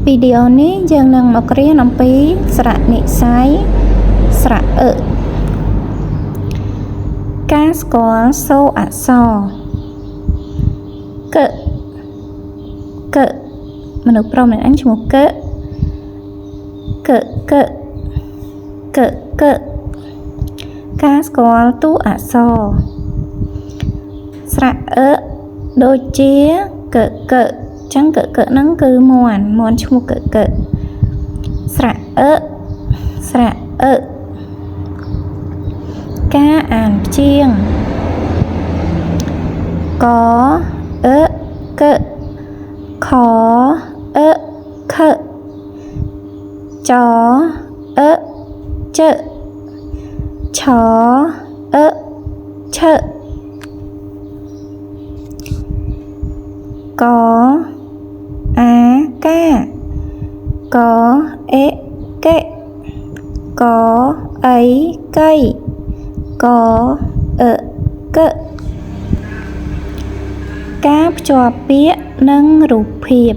វីដេអូនេះយើងនឹងមករៀនអំពីស្រៈនិស្ស័យស្រៈការស្គាល់សូរអក្សរកមនុស្សប្រុសម្នាក់ឯងឈ្មោះកការស្គាល់តួអក្សរស្រៈដូចជាកចឹងកហ្នឹងគឺមាន់ឈ្មោះកស្រៈការអានព្យាង្គកខខចឆឆកអាកាកអេកេកអីកៃកកការភ្ជាប់ពាក្យនិងរូបភាព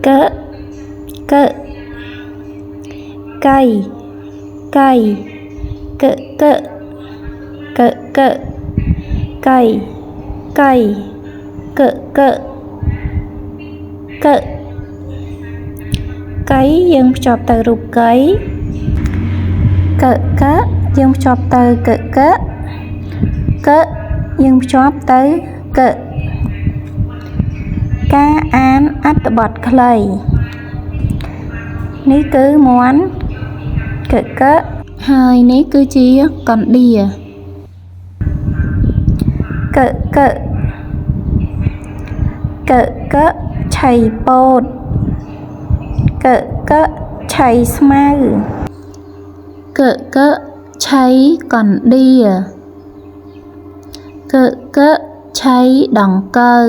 កកៃកយើងភ្ជាប់ទៅរូបកៃកយើងភ្ជាប់ទៅកយើងភ្ជាប់ទៅការអានអត្ថបទខ្លីនេះគឺមាន់កហើយនេះគឺជាកណ្ដៀកឆៃពោតកឆៃស្មៅកឆៃកណ្ដៀកឆៃដង្កូវ